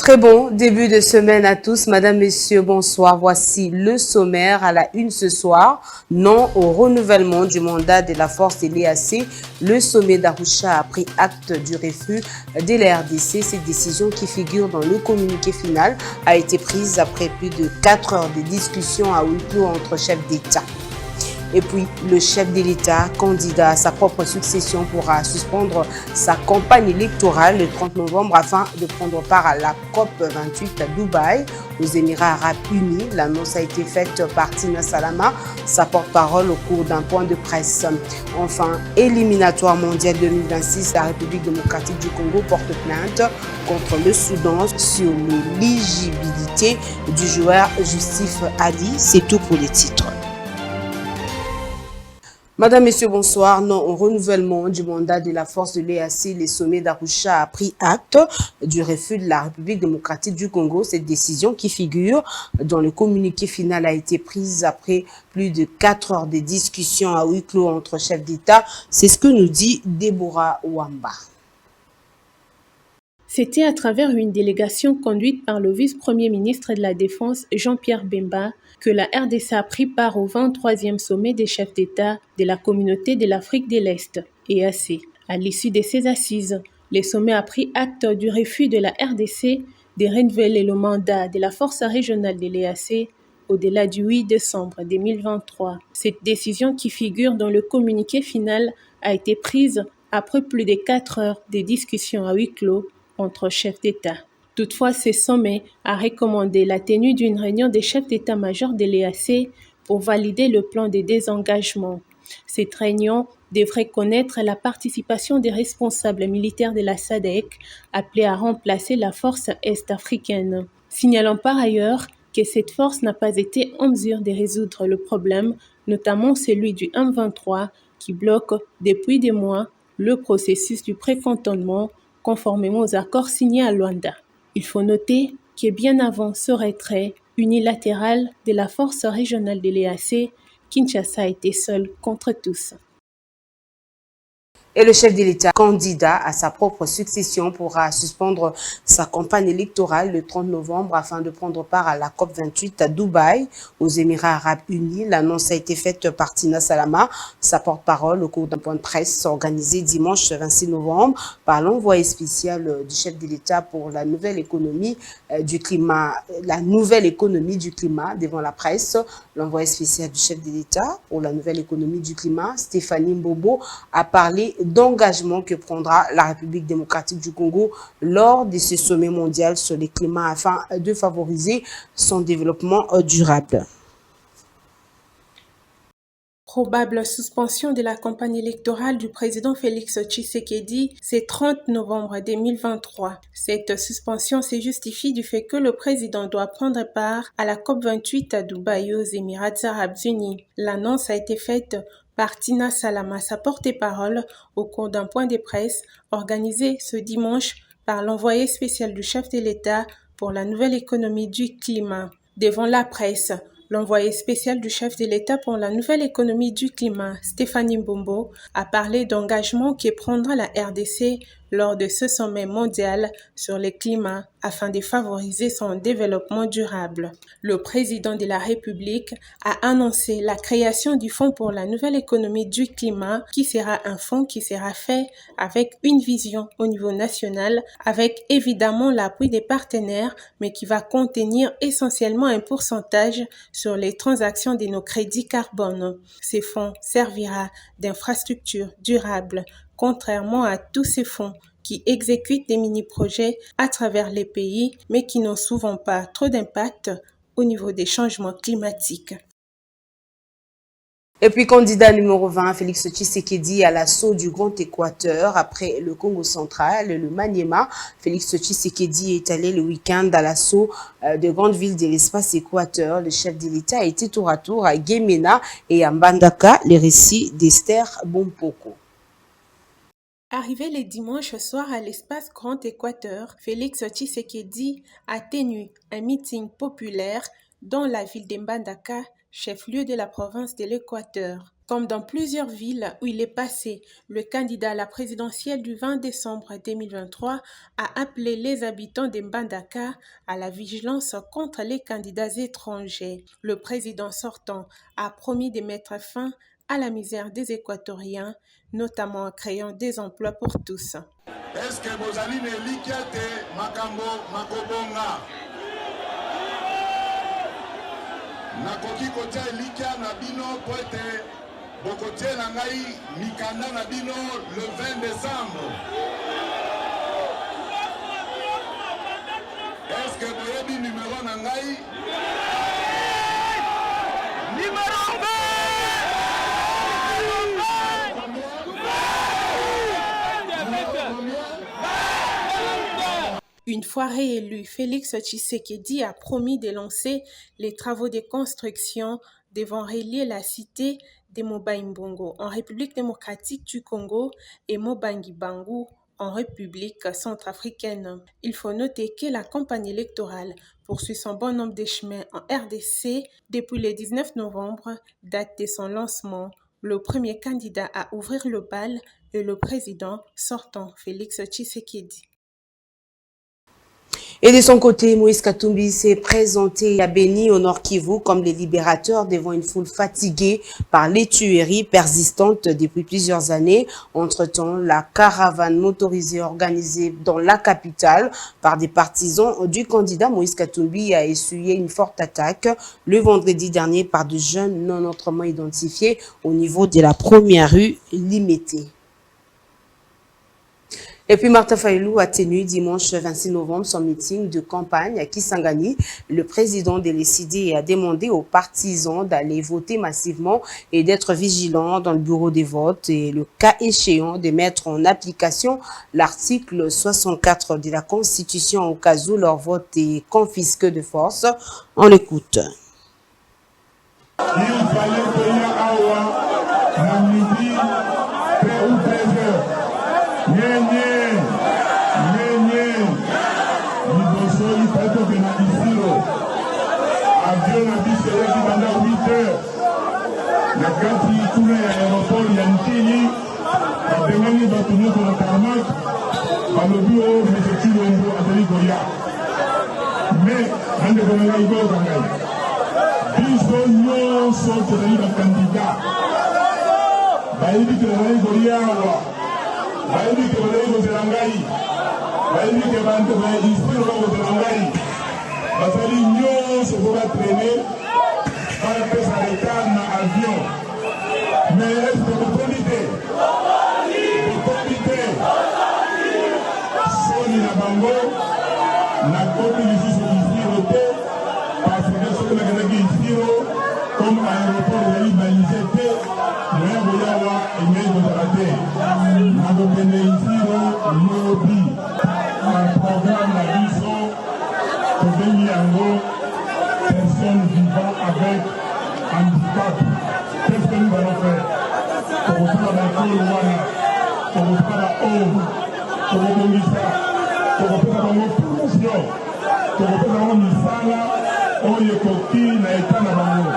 Très bon début de semaine à tous. Madame, Messieurs, bonsoir. Voici le sommaire à la une ce soir. Non au renouvellement du mandat de la force de l'EAC. Le sommet d'Arusha a pris acte du refus de la RDC. Cette décision qui figure dans le communiqué final a été prise après plus de 4 heures de discussion à huis clos entre chefs d'État. Et puis, le chef de l'État, candidat à sa propre succession, pourra suspendre sa campagne électorale le 30 novembre afin de prendre part à la COP 28 à Dubaï, aux Émirats Arabes Unis. L'annonce a été faite par Tina Salama, sa porte-parole, au cours d'un point de presse. Enfin, éliminatoire mondial 2026, la République démocratique du Congo porte plainte contre le Soudan sur l'éligibilité du joueur Justif Ali. C'est tout pour les titres. Madame, Messieurs, bonsoir. Non au renouvellement du mandat de la force de l'EAC, le sommet d'Arusha a pris acte du refus de la République démocratique du Congo. Cette décision qui figure dans le communiqué final a été prise après plus de 4 heures de discussion à huis clos entre chefs d'État. C'est ce que nous dit Déborah Wamba. C'était à travers une délégation conduite par le vice-premier ministre de la Défense, Jean-Pierre Bemba, que la RDC a pris part au 23e sommet des chefs d'État de la Communauté de l'Afrique de l'Est, EAC. À l'issue de ces assises, le sommet a pris acte du refus de la RDC de renouveler le mandat de la force régionale de l'EAC au-delà du 8 décembre 2023. Cette décision qui figure dans le communiqué final a été prise après plus de 4 heures de discussions à huis clos entre chefs d'État. Toutefois, ce sommet a recommandé la tenue d'une réunion des chefs d'état-major de l'EAC pour valider le plan de désengagement. Cette réunion devrait connaître la participation des responsables militaires de la SADC appelés à remplacer la force est-africaine. Signalons par ailleurs que cette force n'a pas été en mesure de résoudre le problème, notamment celui du M23 qui bloque depuis des mois le processus du précantonnement conformément aux accords signés à Luanda. Il faut noter que bien avant ce retrait unilatéral de la force régionale de l'EAC, Kinshasa était seul contre tous. Et le chef de l'État, candidat à sa propre succession, pourra suspendre sa campagne électorale le 30 novembre afin de prendre part à la COP 28 à Dubaï, aux Émirats Arabes Unis. L'annonce a été faite par Tina Salama, sa porte-parole, au cours d'un point de presse organisé dimanche 26 novembre par l'envoyé spécial du chef de l'État pour la nouvelle économie du climat, devant la presse. L'envoyé spécial du chef de l'État pour la nouvelle économie du climat, Stéphanie Mbobo, a parlé d'engagement que prendra la République démocratique du Congo lors de ce sommet mondial sur le climat afin de favoriser son développement durable. Probable suspension de la campagne électorale du président Félix Tshisekedi, c'est 30 novembre 2023. Cette suspension se justifie du fait que le président doit prendre part à la COP 28 à Dubaï aux Émirats Arabes Unis. L'annonce a été faite par Tina Salama, sa porte-parole, au cours d'un point de presse organisé ce dimanche par l'envoyé spécial du chef de l'État pour la nouvelle économie du climat. Devant la presse, l'envoyé spécial du chef de l'État pour la nouvelle économie du climat, Stéphanie Mbombo, a parlé d'engagement que prendra la RDC lors de ce sommet mondial sur le climat afin de favoriser son développement durable. Le président de la République a annoncé la création du Fonds pour la nouvelle économie du climat, qui sera un fonds qui sera fait avec une vision au niveau national, avec évidemment l'appui des partenaires, mais qui va contenir essentiellement un pourcentage sur les transactions de nos crédits carbone. Ces fonds servira d'infrastructure durable, contrairement à tous ces fonds qui exécutent des mini-projets à travers les pays, mais qui n'ont souvent pas trop d'impact au niveau des changements climatiques. Et puis, candidat numéro 20, Félix Tshisekedi à l'assaut du Grand Équateur après le Congo central, le Maniema. Félix Tshisekedi est allé le week-end à l'assaut de grandes villes de l'espace Équateur. Le chef de l'État a été tour à tour à Guémena et à Mbandaka, les récits d'Esther Bompoko. Arrivé le dimanche soir à l'espace Grand Équateur, Félix Tshisekedi a tenu un meeting populaire dans la ville de Mbandaka, chef-lieu de la province de l'Équateur. Comme dans plusieurs villes où il est passé, le candidat à la présidentielle du 20 décembre 2023 a appelé les habitants de Mbandaka à la vigilance contre les candidats étrangers. Le président sortant a promis de mettre fin à la misère des Équatoriens, notamment en créant des emplois pour tous. Est-ce que vous allez me liquider Makambo Makobonga? Nakoki kotia likia na bino poete bokotie na ngai mikanda na bino le 20 décembre. Est-ce que vous avez numéro na ngai? Numéro 20! Une fois réélu, Félix Tshisekedi a promis de lancer les travaux de construction devant relier la cité de Moba-Mbongo en République démocratique du Congo et Mobangi-Bangu en République centrafricaine. Il faut noter que la campagne électorale poursuit son bon nombre de chemins en RDC depuis le 19 novembre, date de son lancement. Le premier candidat à ouvrir le bal est le président sortant, Félix Tshisekedi. Et de son côté, Moïse Katumbi s'est présenté à Beni, au Nord Kivu, comme les libérateurs devant une foule fatiguée par les tueries persistantes depuis plusieurs années. Entre-temps, la caravane motorisée organisée dans la capitale par des partisans du candidat Moïse Katumbi a essuyé une forte attaque le vendredi dernier par de jeunes non autrement identifiés au niveau de la première rue Limité. Et puis Martin Fayulu a tenu dimanche 26 novembre son meeting de campagne à Kisangani. Le président de l'ECD a demandé aux partisans d'aller voter massivement et d'être vigilants dans le bureau des votes et le cas échéant de mettre en application l'article 64 de la Constitution au cas où leur vote est confisqué de force. On l'écoute. Avion a dit c'est qui pendant 8 heures. La carte qui tourne à l'aéroport, il y a une fille. La demande va tourner sur le tarmac. Par le bureau, mais c'est qui le bureau à Goya. Mais, on ne peut pas y aller. Ils sont des candidats. Baïdi que le Goya, Baïdi que le Zelangaï, Baïdi que le Zelangaï. Basali nyonso pour traîner par la pesa d'État dans l'avion. Mais est-ce que vous profitez? Vous profitez? Soni na bango, na kopi lisusu isiro te, parce que soki nakendaki isiro, comme aéroport ezali balise te, moya koyawa emei kozala te. Nakokende isiro lobi na programme na biso. Personnes vivant avec handicap. Qu'est-ce que nous allons faire? Pour reprendre la Kolowana, pour reprendre la Homme, pour reprendre ça, pour reprendre la pollution, pour reprendre la misala, on y est coquille, na état na bango.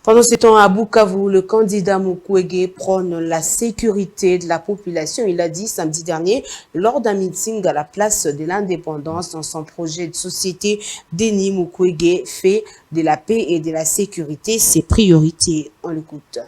Pendant ce temps, à Bukavu, le candidat Mukwege prône la sécurité de la population. Il a dit samedi dernier, lors d'un meeting à la place de l'indépendance dans son projet de société, Denis Mukwege fait de la paix et de la sécurité ses priorités. On l'écoute.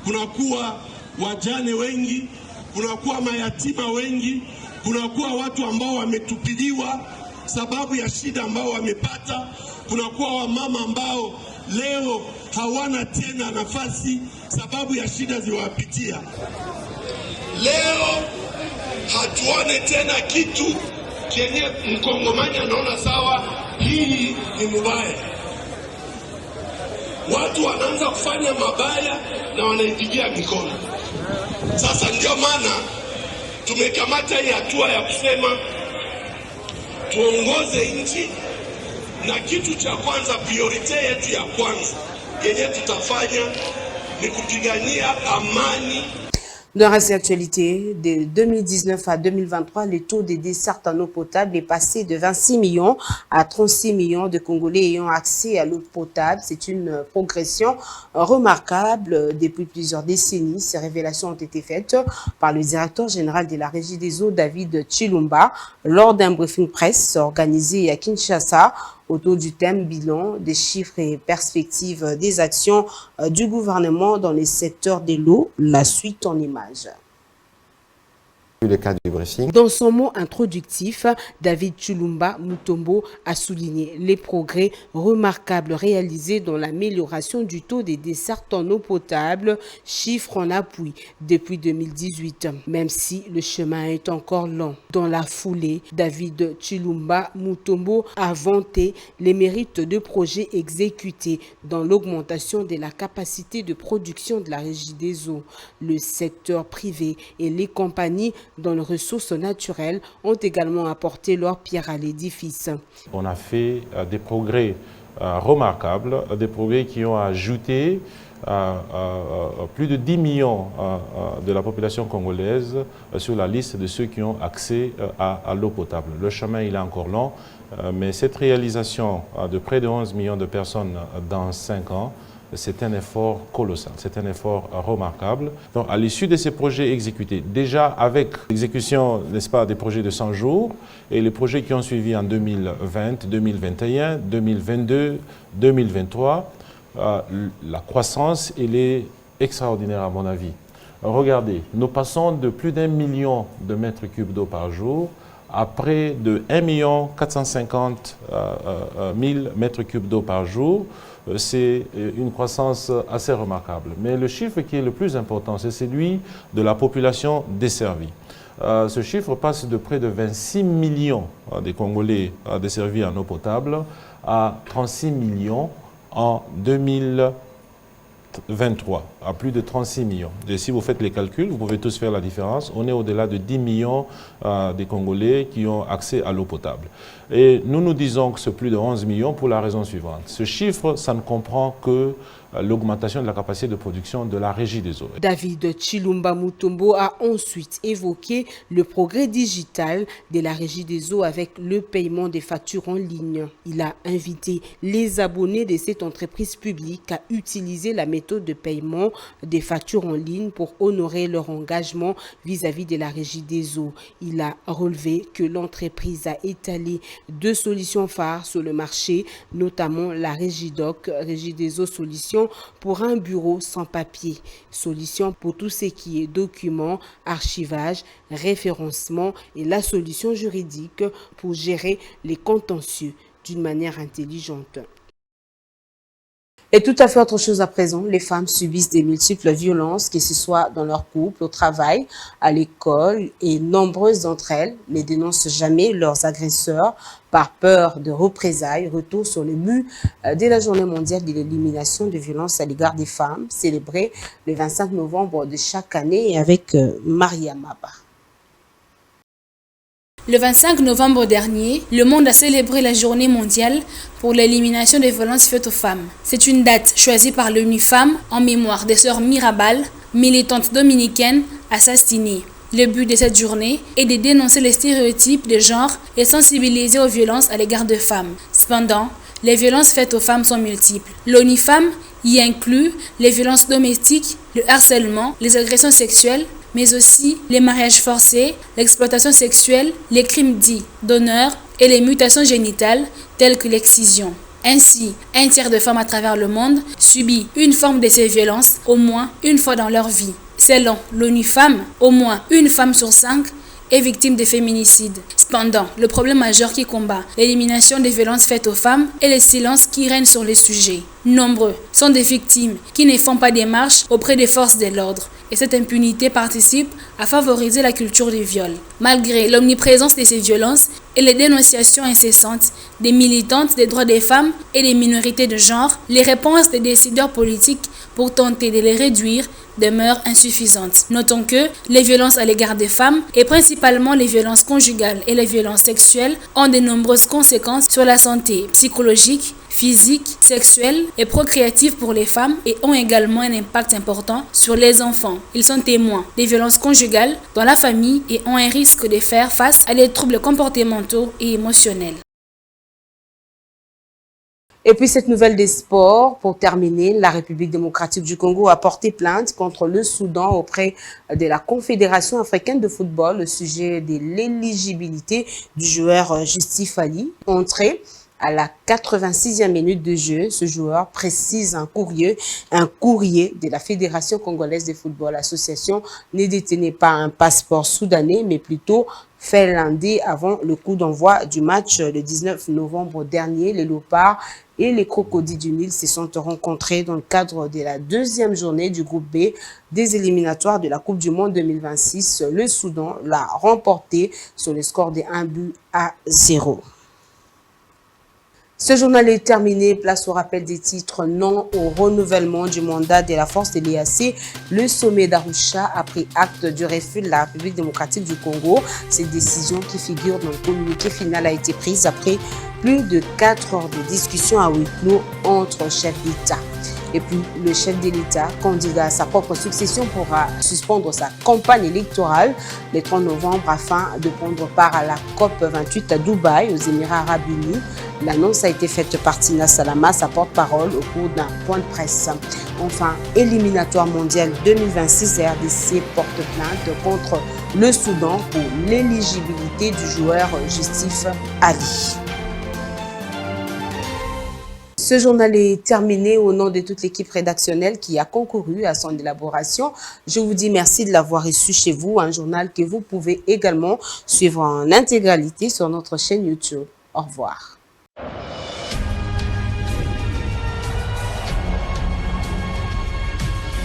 Kunakuwa wajane wengi, kunakuwa mayatima wengi, kunakuwa watu ambao wametupiliwa sababu ya shida ambao wamepata, kunakuwa wamama ambao leo hawana tena nafasi sababu ya shida ziwapitia. Leo hatuone tena kitu kenye mkongomani anaona sawa, hii ni mubaya. Watu wanaanza kufanya mabaya na wanaipigia mikono. Sasa ndio maana tumekamata hii hatua ya kusema tuongoze nchi, na kitu cha kwanza, priority yetu ya kwanza yenye tutafanya ni kupigania amani. Dans la actualité, de 2019 à 2023, le taux des dessertes en eau potable est passé de 26 millions à 36 millions de Congolais ayant accès à l'eau potable. C'est une progression remarquable depuis plusieurs décennies. Ces révélations ont été faites par le directeur général de la Régie des eaux, David Chilumba, lors d'un briefing presse organisé à Kinshasa autour du thème bilan des chiffres et perspectives des actions du gouvernement dans les secteurs de l'eau. La suite en images. Le cas du briefing. Dans son mot introductif, David Chilumba Mutombo a souligné les progrès remarquables réalisés dans l'amélioration du taux des dessertes en eau potable, chiffre en appui depuis 2018, même si le chemin est encore long. Dans la foulée, David Chilumba Mutombo a vanté les mérites de projets exécutés dans l'augmentation de la capacité de production de la Régie des eaux. Le secteur privé et les compagnies dans les ressources naturelles ont également apporté leur pierre à l'édifice. On a fait des progrès remarquables, des progrès qui ont ajouté plus de 10 millions de la population congolaise sur la liste de ceux qui ont accès à l'eau potable. Le chemin il est encore long, mais cette réalisation de près de 11 millions de personnes dans 5 ans, c'est un effort colossal, c'est un effort remarquable. Donc, à l'issue de ces projets exécutés, déjà avec l'exécution, n'est-ce pas, des projets de 100 jours et les projets qui ont suivi en 2020, 2021, 2022, 2023, la croissance, elle est extraordinaire à mon avis. Regardez, nous passons de plus d'1 million de mètres cubes d'eau par jour à près de 1 450 000 mètres cubes d'eau par jour. C'est une croissance assez remarquable. Mais le chiffre qui est le plus important, c'est celui de la population desservie. Ce chiffre passe de près de 26 millions des Congolais desservis en eau potable à 36 millions en 2023, à plus de 36 millions. Et si vous faites les calculs, vous pouvez tous faire la différence. On est au-delà de 10 millions des Congolais qui ont accès à l'eau potable. Et nous nous disons que c'est plus de 11 millions pour la raison suivante. Ce chiffre, ça ne comprend que l'augmentation de la capacité de production de la Régie des eaux. David Chilumba Mutombo a ensuite évoqué le progrès digital de la Régie des eaux avec le paiement des factures en ligne. Il a invité les abonnés de cette entreprise publique à utiliser la méthode de paiement des factures en ligne pour honorer leur engagement vis-à-vis de la Régie des eaux. Il a relevé que l'entreprise a étalé 2 solutions phares sur le marché, notamment la Régidoc, Régie des eaux solutions pour un bureau sans papier, solution pour tout ce qui est documents, archivage, référencement et la solution juridique pour gérer les contentieux d'une manière intelligente. Et tout à fait autre chose à présent, les femmes subissent des multiples violences, que ce soit dans leur couple, au travail, à l'école, et nombreuses d'entre elles ne dénoncent jamais leurs agresseurs par peur de représailles. Retour sur le but de la journée mondiale de l'élimination des violences à l'égard des femmes, célébrée le 25 novembre de chaque année avec Maria Maba. Le 25 novembre dernier, le monde a célébré la journée mondiale pour l'élimination des violences faites aux femmes. C'est une date choisie par l'ONU Femmes en mémoire des sœurs Mirabal, militantes dominicaines assassinées. Le but de cette journée est de dénoncer les stéréotypes de genre et sensibiliser aux violences à l'égard de femmes. Cependant, les violences faites aux femmes sont multiples. L'ONU Femmes y inclut les violences domestiques, le harcèlement, les agressions sexuelles, mais aussi les mariages forcés, l'exploitation sexuelle, les crimes dits d'honneur et les mutations génitales telles que l'excision. Ainsi, 1/3 de femmes à travers le monde subit une forme de ces violences au moins une fois dans leur vie. Selon l'ONU Femmes, au moins une femme sur 5 est victime de féminicide. Cependant, le problème majeur qui combat l'élimination des violences faites aux femmes est le silence qui règne sur les sujets. Nombreux sont des victimes qui ne font pas des marches auprès des forces de l'ordre. Et cette impunité participe à favoriser la culture du viol. Malgré l'omniprésence de ces violences et les dénonciations incessantes des militantes des droits des femmes et des minorités de genre, les réponses des décideurs politiques pour tenter de les réduire demeurent insuffisantes. Notons que les violences à l'égard des femmes, et principalement les violences conjugales et les violences sexuelles, ont de nombreuses conséquences sur la santé psychologique, physiques, sexuelles et procréatives pour les femmes et ont également un impact important sur les enfants. Ils sont témoins des violences conjugales dans la famille et ont un risque de faire face à des troubles comportementaux et émotionnels. Et puis cette nouvelle des sports, pour terminer, la République démocratique du Congo a porté plainte contre le Soudan auprès de la Confédération africaine de football au sujet de l'éligibilité du joueur Justif Ali. Entré à la 86e minute de jeu, ce joueur précise un courrier de la Fédération congolaise de football. L'association ne détenait pas un passeport soudanais, mais plutôt finlandais avant le coup d'envoi du match le 19 novembre dernier. Les Léopards et les Crocodiles du Nil se sont rencontrés dans le cadre de la deuxième journée du groupe B des éliminatoires de la Coupe du Monde 2026. Le Soudan l'a remporté sur le score de 1-0. Ce journal est terminé. Place au rappel des titres. Non au renouvellement du mandat de la force de l'EAC. Le sommet d'Arusha a pris acte du refus de la République démocratique du Congo. Cette décision qui figure dans le communiqué final a été prise après plus de 4 heures de discussion à huis clos entre chefs d'État. Et puis, le chef de l'État, candidat à sa propre succession, pourra suspendre sa campagne électorale le 30 novembre afin de prendre part à la COP28 à Dubaï, aux Émirats arabes unis. L'annonce a été faite par Tina Salama, sa porte-parole, au cours d'un point de presse. Enfin, éliminatoire mondial 2026, RDC porte plainte contre le Soudan pour l'éligibilité du joueur Justif Ali. Ce journal est terminé. Au nom de toute l'équipe rédactionnelle qui a concouru à son élaboration, je vous dis merci de l'avoir reçu chez vous. Un journal que vous pouvez également suivre en intégralité sur notre chaîne YouTube. Au revoir.